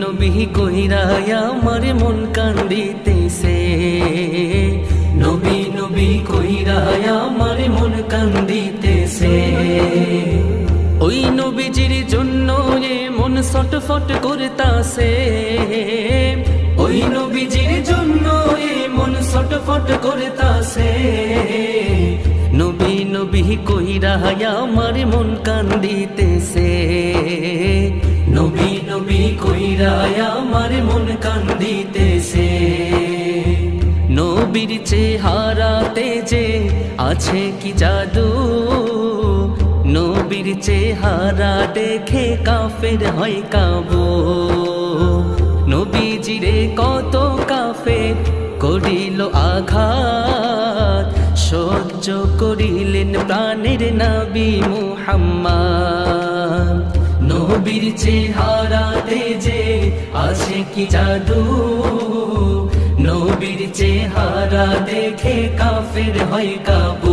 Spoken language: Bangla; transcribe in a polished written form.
নবী কইরা আমার মন কান্দিতেছে, নবী নবী কইরা আমার মন কান্দিতেছে। ওই নবীজির জন্য মন ছটফট করতাছে, ওই নবীজির জন্য মন ছটফট করতাছে। নবী নবী কইরা আমার মন কান্দিতেছে, নবী নবী কইরা আমার মন কান্দিতেছে। নবীর চেহারাতে যে আছে কি জাদু, নবীর চেহারা দেখে কাফের হয় কাবু। নবীজিরে কত কাফের করিল আঘাত, সহ্য করিলেন প্রাণের নবী মুহাম্মদ। নবীর চেহারাতে যে আছে কি জাদু, নবীর চেহারা দেখে কাফের হয় কাবু।